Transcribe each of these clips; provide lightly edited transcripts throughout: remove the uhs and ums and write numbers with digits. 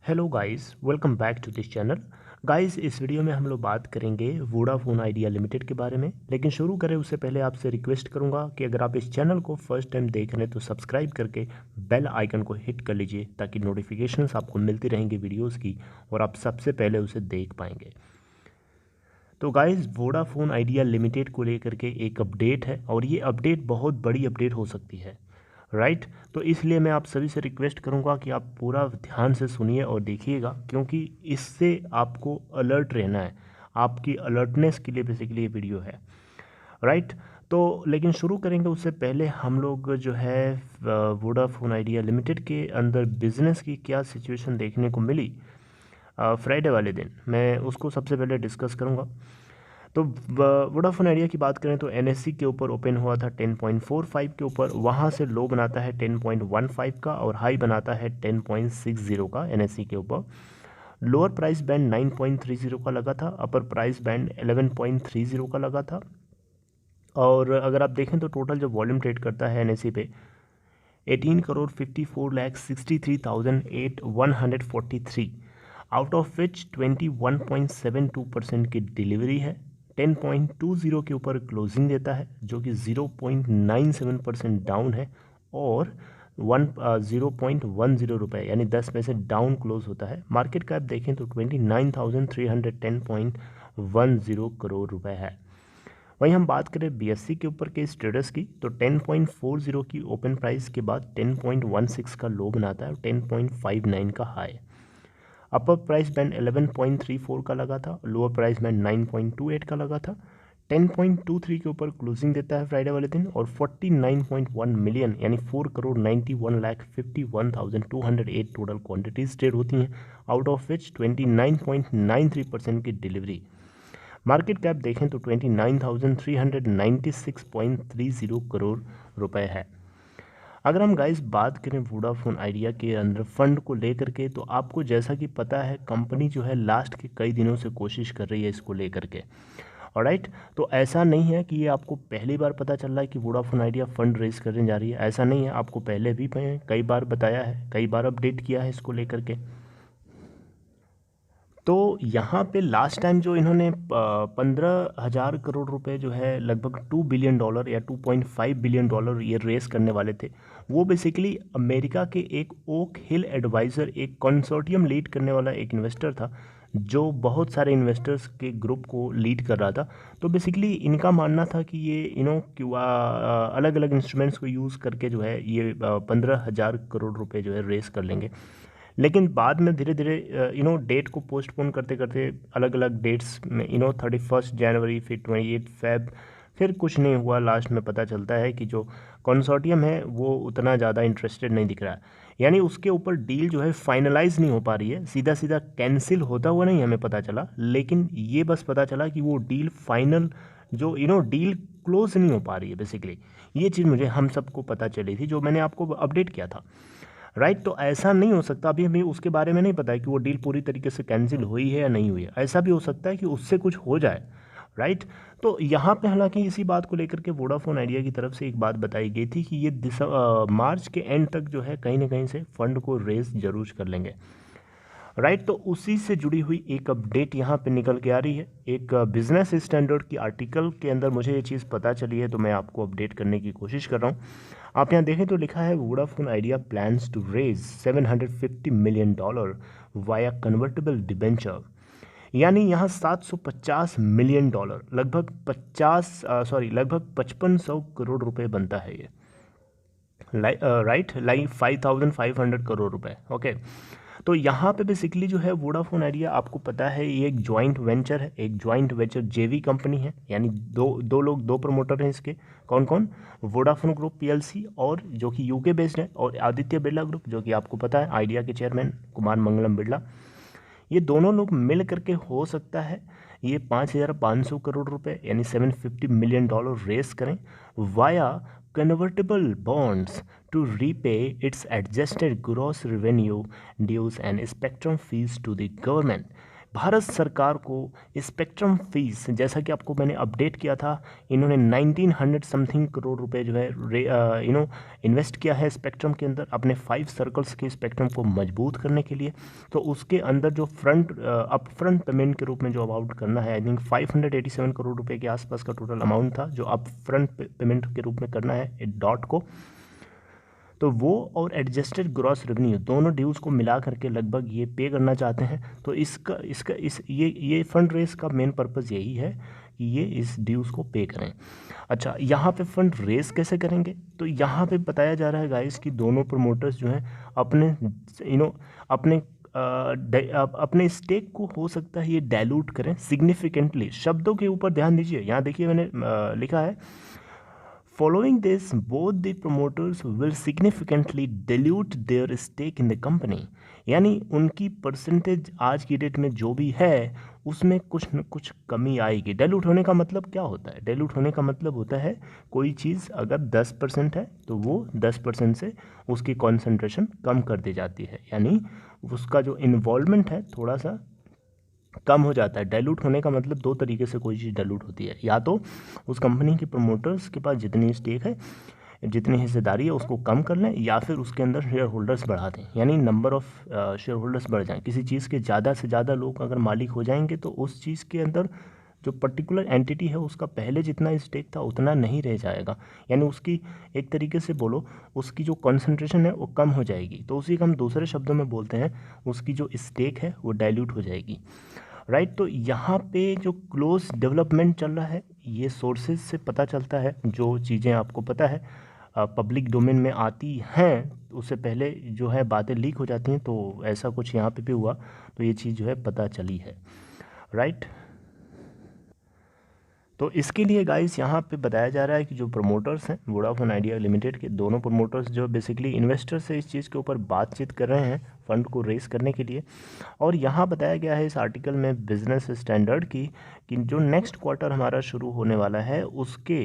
Hello guys, welcome back to this channel. Guys, इस video में हम लोग बात करेंगे वोडाफोन आइडिया लिमिटेड के बारे में। लेकिन शुरू करें उससे पहले आपसे रिक्वेस्ट करूंगा कि अगर आप इस चैनल को फर्स्ट टाइम देख रहे हैं तो सब्सक्राइब करके बेल आइकन को हिट कर लीजिए ताकि नोटिफिकेशंस आपको मिलती रहेंगी वीडियोस की और आप सबसे पहले उसे देख पाएंगे। तो गाइस, वोडाफोन आइडिया लिमिटेड को लेकर के एक अपडेट है और ये अपडेट बहुत बड़ी अपडेट हो सकती है, राइट। तो इसलिए मैं आप सभी से रिक्वेस्ट करूंगा कि आप पूरा ध्यान से सुनिए और देखिएगा, क्योंकि इससे आपको अलर्ट रहना है। आपकी अलर्टनेस के लिए बेसिकली ये वीडियो है, राइट। तो लेकिन शुरू करेंगे उससे पहले हम लोग जो है वोडाफोन आइडिया लिमिटेड के अंदर बिजनेस की क्या सिचुएशन देखने को मिली फ्राइडे वाले दिन, मैं उसको सबसे पहले डिस्कस करूंगा। तो वोडाफोन आइडिया की बात करें तो एनएससी के ऊपर ओपन हुआ था 10.45 के ऊपर, वहाँ से लो बनाता है 10.15 का और हाई बनाता है 10.60 का एनएससी के ऊपर। लोअर प्राइस बैंड 9.30 का लगा था, अपर प्राइस बैंड 11.30 का लगा था। और अगर आप देखें तो टोटल जो वॉल्यूम ट्रेड करता है एनएससी पे 18,54,63,143, आउट ऑफ विच 21.72% की डिलीवरी है। 10.20 के ऊपर क्लोजिंग देता है जो कि 0.97% डाउन है और 0.10 यानी 10 में से डाउन क्लोज होता है। मार्केट कैप देखें तो 29,310.10 करोड़ रुपए है। वहीं हम बात करें बीएससी के ऊपर के स्टेटस की तो 10.40 की ओपन प्राइस के बाद 10.16 का लो बनाता है और 10.59 का हाई। अपर प्राइस बैंड 11.34 का लगा था, लोअर प्राइस बैंड 9.28 का लगा था। 10.23 के ऊपर क्लोजिंग देता है फ्राइडे वाले दिन और 49.1 मिलियन यानी 4,91,51,208 टोटल क्वांटिटीज ट्रेड होती हैं, आउट ऑफ विच 29.93% की डिलीवरी। मार्केट कैप देखें तो 29,396.30 करोड़ रुपए है। अगर हम गाइस बात करें वोडाफोन आइडिया के अंदर फंड को लेकर के, तो आपको जैसा कि पता है कंपनी जो है लास्ट के कई दिनों से कोशिश कर रही है इसको लेकर के, ऑलराइट। तो ऐसा नहीं है कि ये आपको पहली बार पता चल रहा है कि वोडाफोन आइडिया फंड रेज करने जा रही है, ऐसा नहीं है। आपको पहले भी मैं कई बार बताया है, कई बार अपडेट किया है इसको लेकर के। तो यहाँ पे लास्ट टाइम जो इन्होंने 15,000 करोड़ रुपए जो है लगभग $2 बिलियन या $2.5 बिलियन ये रेस करने वाले थे, वो बेसिकली अमेरिका के एक ओक हिल एडवाइज़र, एक कंसोर्टियम लीड करने वाला एक इन्वेस्टर था जो बहुत सारे इन्वेस्टर्स के ग्रुप को लीड कर रहा था। तो बेसिकली इनका मानना था कि ये क्यों अलग अलग इंस्ट्रूमेंट्स को यूज़ करके जो है ये 15,000 करोड़ रुपए जो है रेस कर लेंगे। लेकिन बाद में धीरे धीरे डेट को पोस्टपोन करते करते अलग अलग डेट्स में 31 जनवरी, फिर 28 फेब, फिर कुछ नहीं हुआ। लास्ट में पता चलता है कि जो कंसोर्टियम है वो उतना ज़्यादा इंटरेस्टेड नहीं दिख रहा है, यानी उसके ऊपर डील जो है फाइनलाइज नहीं हो पा रही है। सीधा सीधा कैंसिल होता हुआ नहीं हमें पता चला, लेकिन ये बस पता चला कि वो डील फाइनल जो डील क्लोज नहीं हो पा रही है बेसिकली। ये चीज़ मुझे हम सबको पता चली थी, जो मैंने आपको अपडेट किया था, राइट। तो ऐसा नहीं हो सकता, अभी हमें उसके बारे में नहीं पता है कि वो डील पूरी तरीके से कैंसिल हुई है या नहीं हुई है। ऐसा भी हो सकता है कि उससे कुछ हो जाए, राइट। तो यहाँ पे हालांकि इसी बात को लेकर के वोडाफोन आइडिया की तरफ से एक बात बताई गई थी कि ये मार्च के एंड तक जो है कहीं ना कहीं से फंड को रेज जरूर कर लेंगे, राइट। तो उसी से जुड़ी हुई एक अपडेट यहाँ पे निकल के आ रही है। एक बिजनेस स्टैंडर्ड की आर्टिकल के अंदर मुझे ये चीज़ पता चली है, तो मैं आपको अपडेट करने की कोशिश कर रहा हूँ। आप यहाँ देखें तो लिखा है Vodafone Idea plans to raise $750 million via convertible debenture, यानी यहाँ $750 मिलियन लगभग 5500 करोड़ रुपए बनता है ये, राइट, लाइक 5,500 करोड़ रुपए, ओके। तो यहाँ पे बेसिकली जो है वोडाफोन आइडिया, आपको पता है ये एक जॉइंट वेंचर है, एक जॉइंट वेंचर जेवी कंपनी है, यानी दो लोग, दो प्रमोटर हैं इसके। कौन कौन? वोडाफोन ग्रुप पीएलसी और जो कि यूके बेस्ड है, और आदित्य बिरला ग्रुप जो कि आपको पता है आइडिया के चेयरमैन कुमार मंगलम बिरला। ये दोनों लोग मिल करके हो सकता है ये 5,500 करोड़ रुपए यानी $750 मिलियन रेस करें via convertible bonds to repay its adjusted gross revenue dues and spectrum fees to the government. Bharat सरकार को स्पेक्ट्रम फीस, जैसा कि आपको मैंने अपडेट किया था, इन्होंने 1900 समथिंग करोड़ रुपए जो है इन्वेस्ट किया है स्पेक्ट्रम के अंदर अपने 5 सर्कल्स के स्पेक्ट्रम को मजबूत करने के लिए। तो उसके अंदर जो अप फ्रंट पेमेंट के रूप में जो अमाउंट करना है, आई थिंक 587 करोड़ रुपए के आसपास का टोटल अमाउंट था जो अप फ्रंट पेमेंट के रूप में करना है डॉट को। तो वो और एडजस्टेड ग्रॉस रेवेन्यू दोनों ड्यूज़ को मिला करके लगभग ये पे करना चाहते हैं। तो इसका इसका इस ये फंड रेस का मेन पर्पज़ यही है कि ये इस ड्यूज़ को पे करें। अच्छा, यहाँ पे फंड रेस कैसे करेंगे? तो यहाँ पे बताया जा रहा है गाइस कि दोनों प्रमोटर्स जो हैं अपने अपने अपने स्टेक को हो सकता है ये डाइल्यूट करें सिग्निफिकेंटली। शब्दों के ऊपर ध्यान दीजिए, यहाँ देखिए मैंने लिखा है Following this, both the promoters will significantly dilute their stake in the company. यानी उनकी परसेंटेज आज की डेट में जो भी है उसमें कुछ न कुछ कमी आएगी। डाइल्यूट होने का मतलब क्या होता है? डाइल्यूट होने का मतलब होता है कोई चीज़ अगर 10% है तो वो 10% से उसकी कॉन्सेंट्रेशन कम कर दी जाती है, यानी उसका जो इन्वॉल्वमेंट है थोड़ा सा कम हो जाता है। डाइल्यूट होने का मतलब दो तरीके से कोई चीज़ डाइल्यूट होती है, या तो उस कंपनी के प्रमोटर्स के पास जितनी स्टेक है, जितनी हिस्सेदारी है उसको कम कर लें, या फिर उसके अंदर शेयर होल्डर्स बढ़ा दें, यानी नंबर ऑफ़ शेयर होल्डर्स बढ़ जाएं। किसी चीज़ के ज़्यादा से ज़्यादा लोग अगर मालिक हो जाएंगे तो उस चीज़ के अंदर जो पर्टिकुलर एंटिटी है उसका पहले जितना स्टेक था उतना नहीं रह जाएगा, यानी उसकी एक तरीके से बोलो उसकी जो कॉन्सेंट्रेशन है वो कम हो जाएगी। तो उसी को हम दूसरे शब्दों में बोलते हैं उसकी जो स्टेक है वो डाइल्यूट हो जाएगी, राइट। तो यहाँ पे जो क्लोज डेवलपमेंट चल रहा है ये सोर्सेज से पता चलता है, जो चीज़ें आपको पता है पब्लिक डोमेन में आती हैं उससे पहले जो है बातें लीक हो जाती हैं। तो ऐसा कुछ यहाँ पे भी हुआ, तो ये चीज़ जो है पता चली है, राइट। तो इसके लिए गाइस यहाँ पे बताया जा रहा है कि जो प्रमोटर्स हैं वोडाफोन आइडिया लिमिटेड के, दोनों प्रमोटर्स जो बेसिकली इन्वेस्टर से इस चीज़ के ऊपर बातचीत कर रहे हैं फंड को रेस करने के लिए। और यहाँ बताया गया है इस आर्टिकल में बिजनेस स्टैंडर्ड की कि जो नेक्स्ट क्वार्टर हमारा शुरू होने वाला है उसके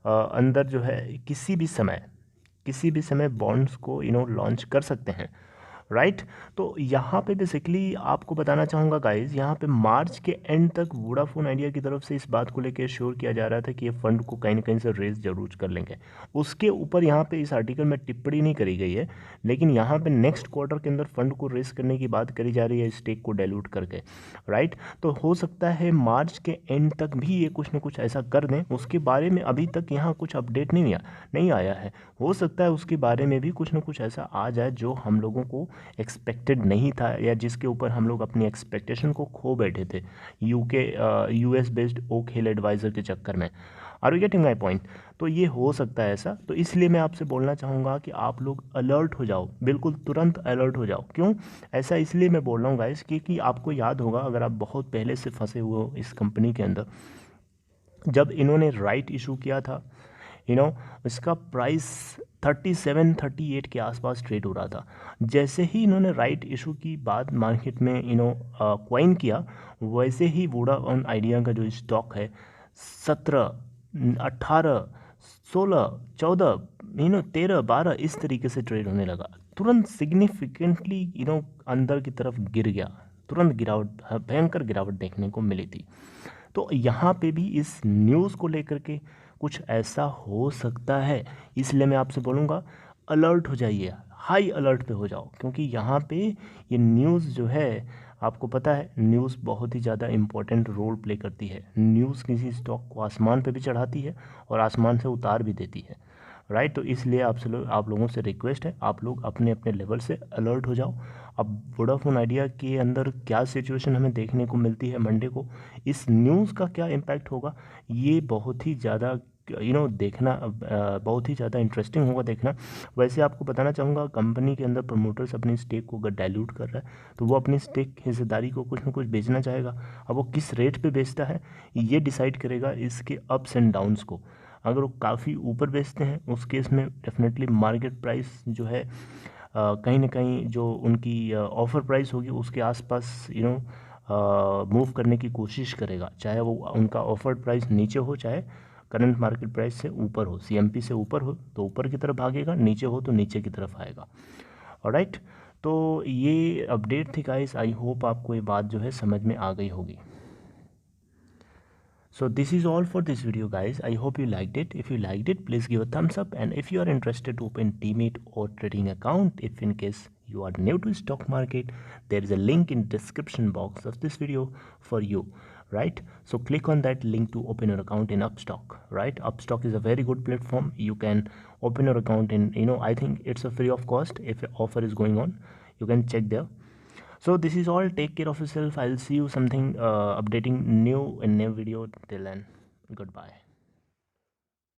अंदर जो है किसी भी समय बॉन्ड्स को लॉन्च कर सकते हैं, राइट। तो यहाँ पे बेसिकली आपको बताना चाहूँगा गाइज, यहाँ पे मार्च के एंड तक वोडाफोन आइडिया की तरफ से इस बात को लेकर श्योर किया जा रहा था कि ये फंड को कहीं ना कहीं से रेज जरूर कर लेंगे। उसके ऊपर यहाँ पे इस आर्टिकल में टिप्पणी नहीं करी गई है, लेकिन यहाँ पे नेक्स्ट क्वार्टर के अंदर फंड को रेज करने की बात करी जा रही है स्टेक को डाइल्यूट करके, राइट। तो हो सकता है मार्च के एंड तक भी ये कुछ ना कुछ ऐसा कर दें। उसके बारे में अभी तक यहाँ कुछ अपडेट नहीं आया है। हो सकता है उसके बारे में भी कुछ ना कुछ ऐसा आ जाए जो हम लोगों को एक्सपेक्टेड नहीं था, या जिसके ऊपर हम लोग अपनी एक्सपेक्टेशन को खो बैठे थे US based Oak Hill advisor के चक्कर में। Are you getting my point? तो ये हो सकता है ऐसा। तो इसलिए मैं आपसे बोलना चाहूँगा कि आप लोग अलर्ट हो जाओ, बिल्कुल तुरंत अलर्ट हो जाओ। क्यों ऐसा इसलिए मैं बोल रहा हूँ गाइस, क्योंकि आपको याद होगा अगर आप बहुत पहले से फंसे हुए हो इस कंपनी के अंदर, जब इन्होंने राइट इशू किया था इसका प्राइस 37-38 के आसपास ट्रेड हो रहा था। जैसे ही इन्होंने राइट इशू की बाद मार्केट में क्वाइन किया, वैसे ही वोडाफोन आइडिया का जो स्टॉक है 17, 18, 16, 14, 13, 12 इस तरीके से ट्रेड होने लगा। तुरंत सिग्निफिकेंटली अंदर की तरफ गिर गया, तुरंत गिरावट, भयंकर गिरावट देखने को मिली थी। तो यहाँ पे भी इस न्यूज़ को लेकर के कुछ ऐसा हो सकता है, इसलिए मैं आपसे बोलूँगा अलर्ट हो जाइए, हाई अलर्ट पे हो जाओ। क्योंकि यहाँ पे ये न्यूज़ जो है, आपको पता है न्यूज़ बहुत ही ज़्यादा इम्पोर्टेंट रोल प्ले करती है। न्यूज़ किसी स्टॉक को आसमान पे भी चढ़ाती है और आसमान से उतार भी देती है, राइट। तो इसलिए आप लोगों से रिक्वेस्ट है, आप लोग अपने अपने लेवल से अलर्ट हो जाओ। अब वोडाफोन आइडिया के अंदर क्या सिचुएशन हमें देखने को मिलती है मंडे को, इस न्यूज़ का क्या इम्पैक्ट होगा, ये बहुत ही ज़्यादा देखना बहुत ही ज़्यादा इंटरेस्टिंग होगा देखना। वैसे आपको बताना चाहूँगा कंपनी के अंदर प्रमोटर्स अपनी स्टेक को अगर डाइल्यूट कर रहा है तो वो अपनी स्टेक हिस्सेदारी को कुछ ना कुछ बेचना चाहेगा। अब वो किस रेट पे बेचता है ये डिसाइड करेगा इसके अप्स एंड डाउन्स को। अगर वो काफ़ी ऊपर बेचते हैं उस केस में डेफिनेटली मार्केट प्राइस जो है कहीं ना कहीं जो उनकी ऑफ़र प्राइस होगी उसके आसपास मूव करने की कोशिश करेगा, चाहे वो उनका ऑफर प्राइस नीचे हो चाहे करंट मार्केट प्राइस से ऊपर हो। सीएमपी से ऊपर हो तो ऊपर की तरफ भागेगा, नीचे हो तो नीचे की तरफ आएगा, ऑलराइट। तो ये अपडेट थी गाइस, आई होप आपको ये बात जो है समझ में आ गई होगी। So this is all for this video guys. I hope you liked it. If you liked it, please give a thumbs up, and if you are interested to open Demat or trading account, if in case you are new to stock market, there is a link in description box of this video for you, right? So click on that link to open your account in Upstock, right? Upstock is a very good platform. You can open your account in, I think it's a free of cost. If an offer is going on, you can check there. So this is all. Take care of yourself. I'll see you something updating new in new video. Till then, goodbye.